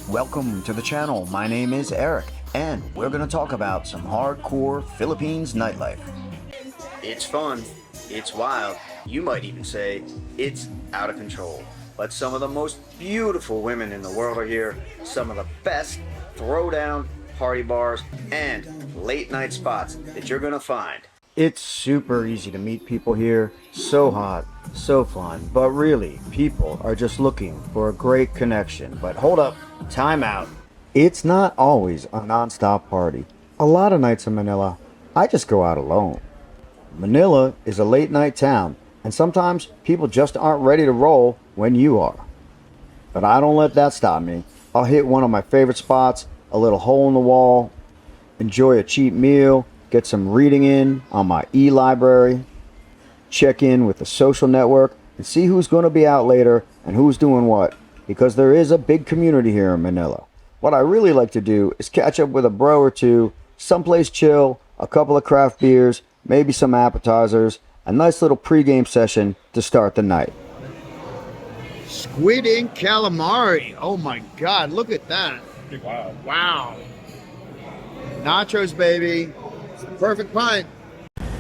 Welcome to the channel. My name is Eric, and we're going to talk about some hardcore Philippines nightlife. It's fun, it's wild, you might even say it's out of control. But some of the most beautiful women in the world are here, some of the best throwdown party bars and late night spots that you're going to find. It's super easy to meet people here, so hot, so fun, but really, people are just looking for a great connection. But hold up, time out. It's not always a non-stop party. A lot of nights in Manila, I just go out alone. Manila is a late night town, and sometimes people just aren't ready to roll when you are. But I don't let that stop me. I'll hit one of my favorite spots, a little hole in the wall, enjoy a cheap meal, get some reading in on my e-library, check in with the social network, and see who's going to be out later and who's doing what, because there is a big community here in Manila. What I really like to do is catch up with a bro or two, someplace chill, a couple of craft beers, maybe some appetizers, a nice little pregame session to start the night. Squid ink calamari. Oh my god, look at that. Wow. Wow. Nachos, baby. It's the perfect pint.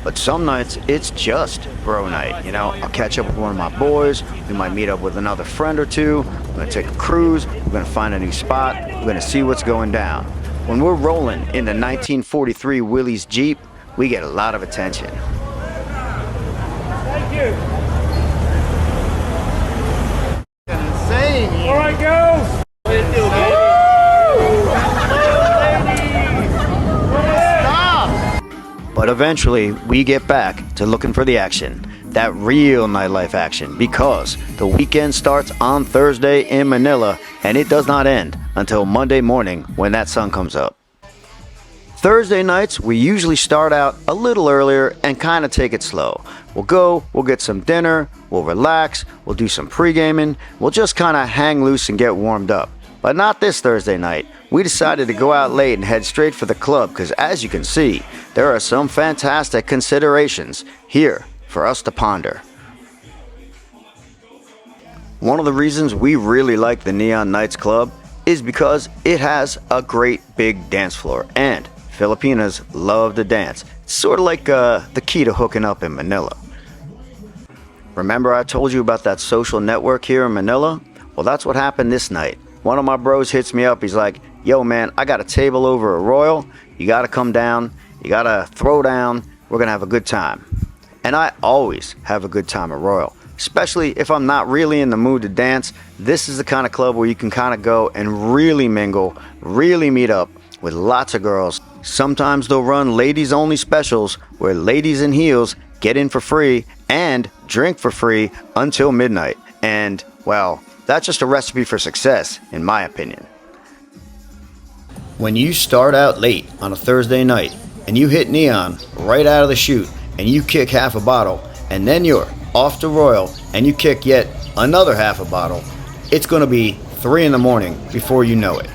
But some nights, it's just bro night. You know, I'll catch up with one of my boys. We might meet up with another friend or two. We're going to take a cruise. We're going to find a new spot. We're going to see what's going down. When we're rolling in the 1943 Willys Jeep, we get a lot of attention. Thank you. Insane. All right, girls. But eventually, we get back to looking for the action. That real nightlife action, because the weekend starts on Thursday in Manila, and it does not end until Monday morning when that sun comes up. Thursday nights, we usually start out a little earlier and kind of take it slow. We'll get some dinner, we'll relax, we'll do some pre-gaming, we'll just kind of hang loose and get warmed up. But not this Thursday night. We decided to go out late and head straight for the club because, as you can see, there are some fantastic considerations here for us to ponder. One of the reasons we really like the Neon Nights Club is because it has a great big dance floor, and Filipinas love to dance. It's sort of like the key to hooking up in Manila. Remember I told you about that social network here in Manila? Well, that's what happened this night. One of my bros hits me up. He's like, yo man, I got a table over at Royal. You gotta come down. You gotta throw down. We're gonna have a good time. And I always have a good time at Royal, especially if I'm not really in the mood to dance. This is the kind of club where you can kind of go and really mingle, really meet up with lots of girls. Sometimes they'll run ladies only specials where ladies in heels get in for free and drink for free until midnight. And well, that's just a recipe for success, in my opinion. When you start out late on a Thursday night and you hit Neon right out of the chute and you kick half a bottle, and then you're off to Royal and you kick yet another half a bottle, it's going to be 3 in the morning before you know it.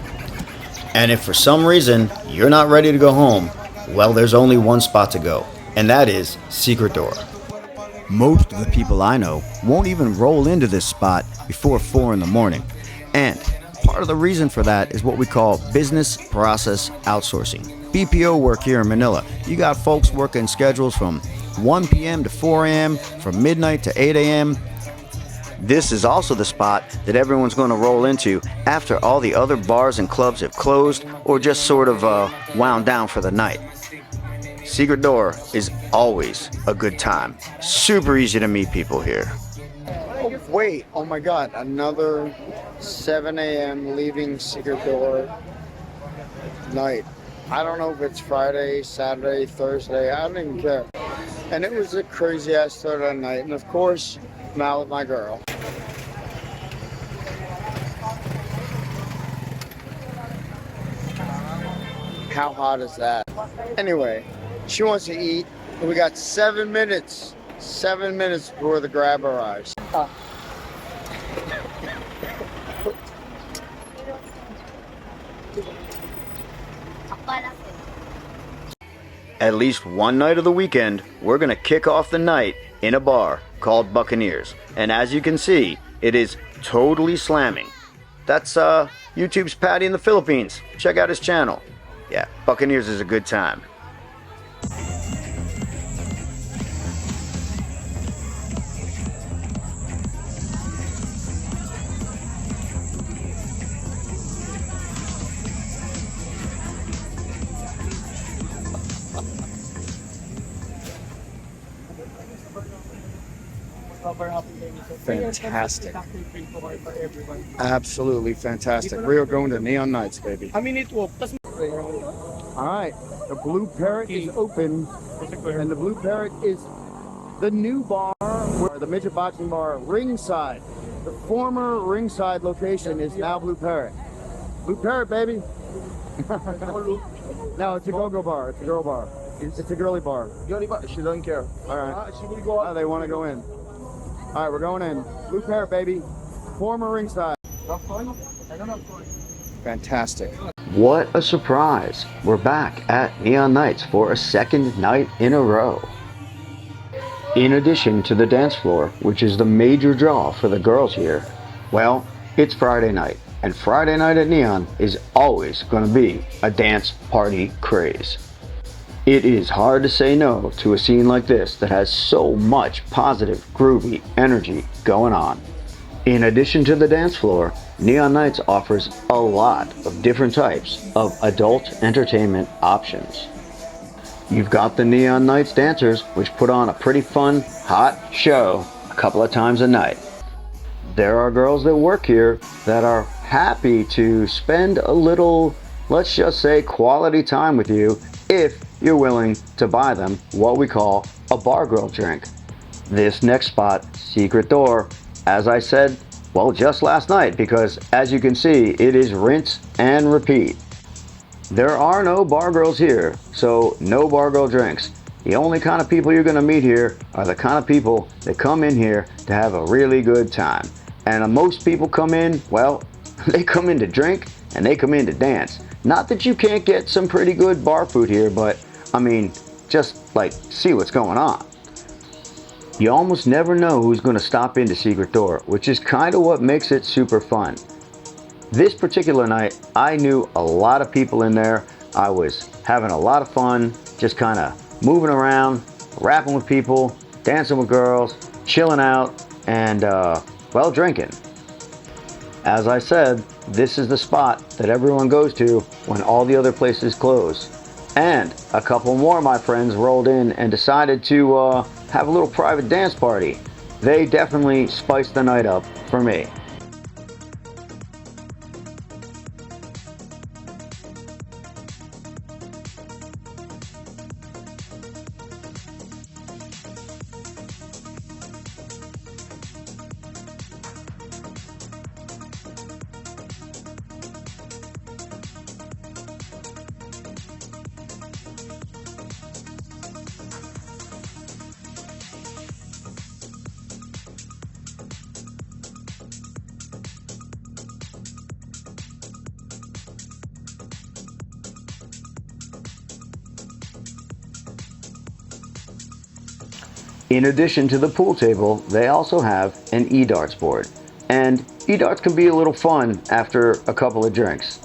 And if for some reason you're not ready to go home, well, there's only one spot to go, and that is Secret Door. Most of the people I know won't even roll into this spot before 4 in the morning. And part of the reason for that is what we call business process outsourcing. BPO work here in Manila. You got folks working schedules from 1 p.m. to 4 a.m., from midnight to 8 a.m. This is also the spot that everyone's going to roll into after all the other bars and clubs have closed or just sort of wound down for the night. Secret Door is always a good time. Super easy to meet people here. Oh, wait. Oh my god. Another 7 a.m. leaving Secret Door night. I don't know if it's Friday, Saturday, Thursday. I don't even care. And it was a crazy ass start of the night. And of course, I'm out with my girl. How hot is that? Anyway, she wants to eat. And we got 7 minutes. 7 minutes before the grab arrives. At least one night of the weekend, we're going to kick off the night in a bar called Buccaneers. And as you can see, it is totally slamming. That's YouTube's Patty in the Philippines. Check out his channel. Yeah, Buccaneers is a good time. Fantastic. Absolutely fantastic. We are going to Neon Nights, baby. All right, the Blue Parrot is open, and the Blue Parrot is the new bar, where the midget boxing bar ringside. The former ringside location is now Blue Parrot. Blue Parrot, baby. No, it's a go-go bar. It's a girl bar. It's a girly bar. She doesn't care. All right. She will go out. Oh, they want to go in. All right, we're going in. Blue Parrot, baby. Former ringside. Fantastic. What a surprise. We're back at Neon Nights for a second night in a row. In addition to the dance floor, which is the major draw for the girls here, well, it's Friday night. And Friday night at Neon is always going to be a dance party craze. It is hard to say no to a scene like this that has so much positive, groovy energy going on. In addition to the dance floor, Neon Nights offers a lot of different types of adult entertainment options. You've got the Neon Nights dancers, which put on a pretty fun, hot show a couple of times a night. There are girls that work here that are happy to spend a little, let's just say, quality time with you if you're willing to buy them what we call a bar girl drink. This next spot, Secret Door, as I said, well, just last night, because as you can see, it is rinse and repeat. There are no bar girls here, so no bar girl drinks. The only kind of people you're going to meet here are the kind of people that come in here to have a really good time. And most people come in, well, they come in to drink and they come in to dance. Not that you can't get some pretty good bar food here, but I mean, just like see what's going on. You almost never know who's going to stop into Secret Door, which is kind of what makes it super fun. This particular night, I knew a lot of people in there. I was having a lot of fun, just kind of moving around, rapping with people, dancing with girls, chilling out, and well, drinking. As I said, this is the spot that everyone goes to when all the other places close. And a couple more of my friends rolled in and decided to have a little private dance party. They definitely spiced the night up for me. In addition to the pool table, they also have an e-darts board. And e-darts can be a little fun after a couple of drinks.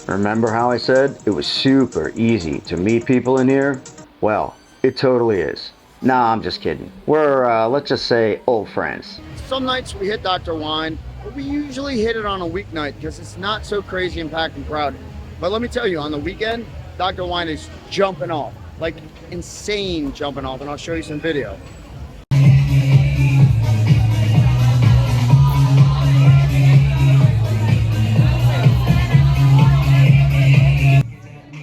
Remember how I said it was super easy to meet people in here? Well, it totally is. Nah, I'm just kidding. We're, let's just say, old friends. Some nights we hit Dr. Wine, but we usually hit it on a weeknight because it's not so crazy and packed and crowded. But let me tell you, on the weekend, Dr. Wine is jumping off, like insane jumping off, and I'll show you some video.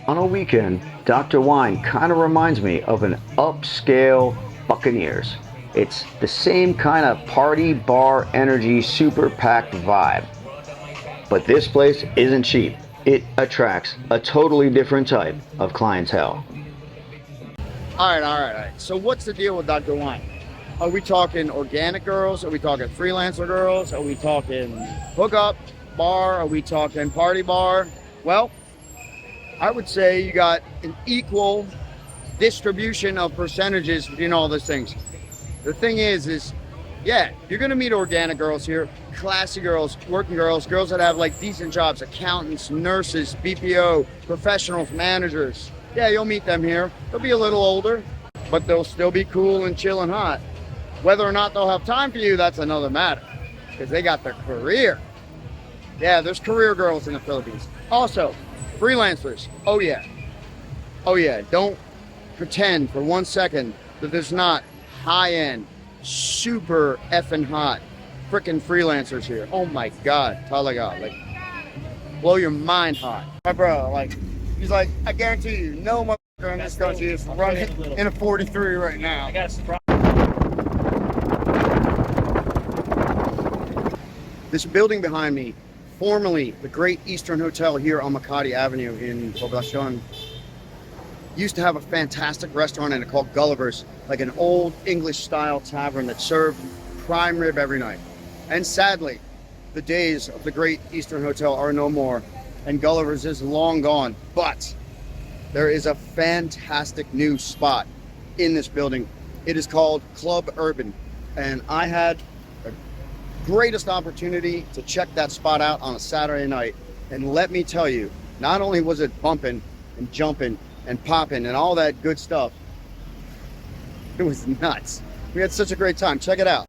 On a weekend, Dr. Wine kind of reminds me of an upscale Buccaneers. It's the same kind of party, bar, energy, super packed vibe. But this place isn't cheap. It attracts a totally different type of clientele. All right. So what's the deal with Dr. Wine? Are we talking organic girls? Are we talking freelancer girls? Are we talking hookup bar? Are we talking party bar? Well, I would say you got an equal distribution of percentages between all those things. The thing is yeah, you're gonna meet organic girls here, classy girls, working girls, girls that have like decent jobs, accountants, nurses, BPO, professionals, managers. Yeah, you'll meet them here. They'll be a little older, but they'll still be cool and chill and hot. Whether or not they'll have time for you, that's another matter, because they got their career. Yeah, there's career girls in the Philippines. Also, freelancers. Oh yeah. Oh yeah, don't pretend for 1 second that there's not high-end, super effing hot freaking freelancers here. Oh my God, talaga, like blow your mind hot. My bro, like, he's like, I guarantee you, no motherfucker in this country is running in a 43 right now. I got a surprise. This building behind me, formerly the Great Eastern Hotel here on Makati Avenue in Poblacion, used to have a fantastic restaurant in it called Gulliver's, like an old English style tavern that served prime rib every night. And sadly, the days of the Great Eastern Hotel are no more, and Gulliver's is long gone. But there is a fantastic new spot in this building. It is called Club Urban, and I had the greatest opportunity to check that spot out on a Saturday night. And let me tell you, not only was it bumping and jumping and popping and all that good stuff, it was nuts. We had such a great time. Check it out.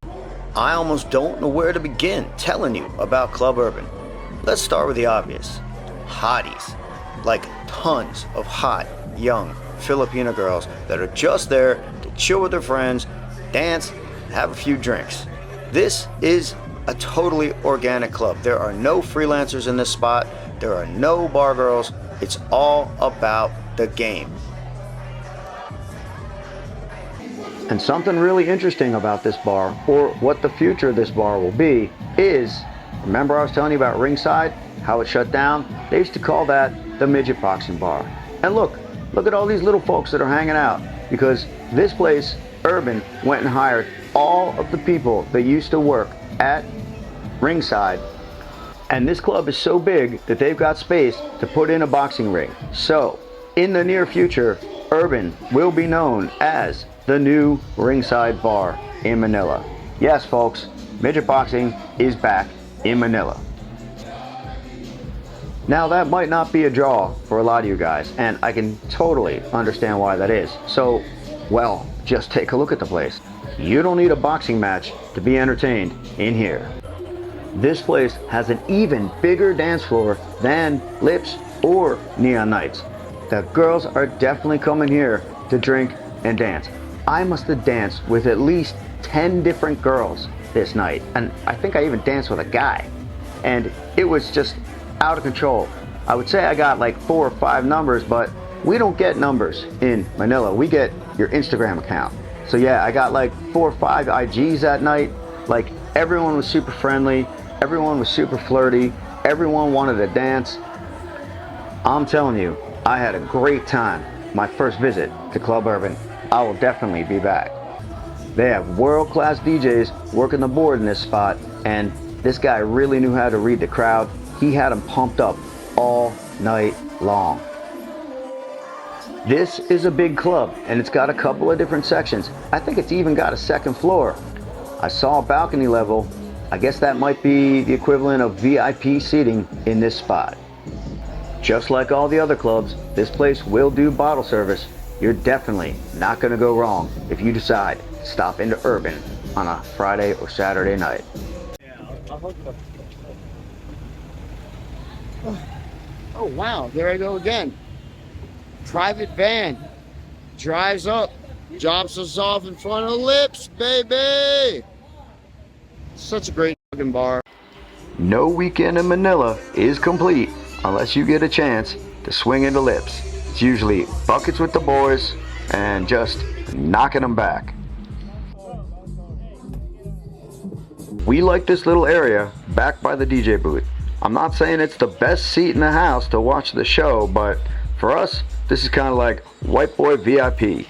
I almost don't know where to begin telling you about Club Urban. Let's start with the obvious. Hotties. Like tons of hot, young Filipino girls that are just there to chill with their friends, dance, have a few drinks. This is a totally organic club. There are no freelancers in this spot. There are no bar girls. It's all about the game. And something really interesting about this bar, or what the future of this bar will be, is, remember I was telling you about Ringside, how it shut down? They used to call that the midget boxing bar. And look at all these little folks that are hanging out, because this place, Urban, went and hired all of the people that used to work at Ringside. And this club is so big that they've got space to put in a boxing ring. So, in the near future, Urban will be known as the new Ringside Bar in Manila. Yes, folks, midget boxing is back in Manila. Now, that might not be a draw for a lot of you guys, and I can totally understand why that is. So, well, just take a look at the place. You don't need a boxing match to be entertained in here. This place has an even bigger dance floor than Lips or Neon Nights. The girls are definitely coming here to drink and dance. I must have danced with at least 10 different girls this night, and I think I even danced with a guy, and it was just out of control. I would say I got like 4 or 5 numbers, but we don't get numbers in Manila. We get your Instagram account. So yeah, I got like 4 or 5 IGs that night. Like, everyone was super friendly, everyone was super flirty, everyone wanted to dance. I'm telling you, I had a great time my first visit to Club Urban. I will definitely be back. They have world-class DJs working the board in this spot, and this guy really knew how to read the crowd. He had them pumped up all night long. This is a big club, and it's got a couple of different sections. I think it's even got a second floor. I saw a balcony level. I guess that might be the equivalent of VIP seating in this spot. Just like all the other clubs, this place will do bottle service. You're definitely not going to go wrong if you decide to stop into Urban on a Friday or Saturday night. Oh wow, there I go again. Private van drives up, drops us off in front of Lips, baby. Such a great fucking bar. No weekend in Manila is complete unless you get a chance to swing into Lips. It's usually buckets with the boys and just knocking them back. We like this little area back by the DJ booth. I'm not saying it's the best seat in the house to watch the show, but for us, this is kind of like white boy VIP.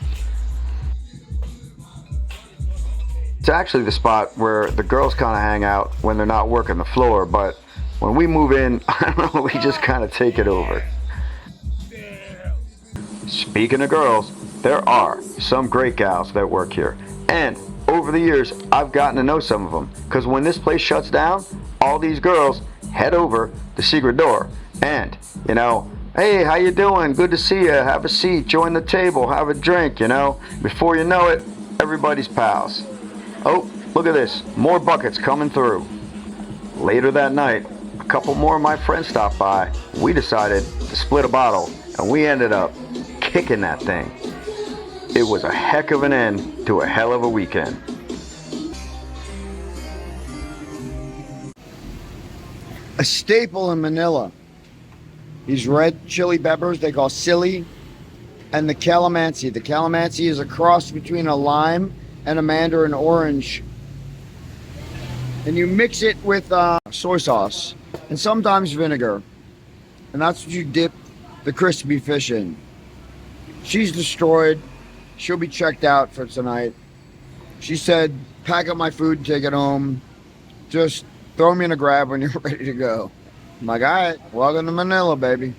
It's actually the spot where the girls kind of hang out when they're not working the floor, but when we move in, I don't know, we just kind of take it over. Speaking of girls, There are some great gals that work here, and over the years I've gotten to know some of them, because when this place shuts down, all these girls head over the secret door and, you know, hey, how you doing? Good to see you. Have a seat, join the table, have a drink, you know. Before you know it, everybody's pals. Oh, look at this, more buckets coming through. Later that night, a couple more of my friends stopped by. We decided to split a bottle, and we ended up kicking that thing. It was a heck of an end to a hell of a weekend. A staple in Manila. These red chili peppers they call silly, and the calamansi. The calamansi is a cross between a lime and a mandarin orange. And you mix it with soy sauce and sometimes vinegar. And that's what you dip the crispy fish in. She's destroyed. She'll be checked out for tonight. She said, pack up my food and take it home. Just throw me in a grab when you're ready to go. I'm like, all right, welcome to Manila, baby.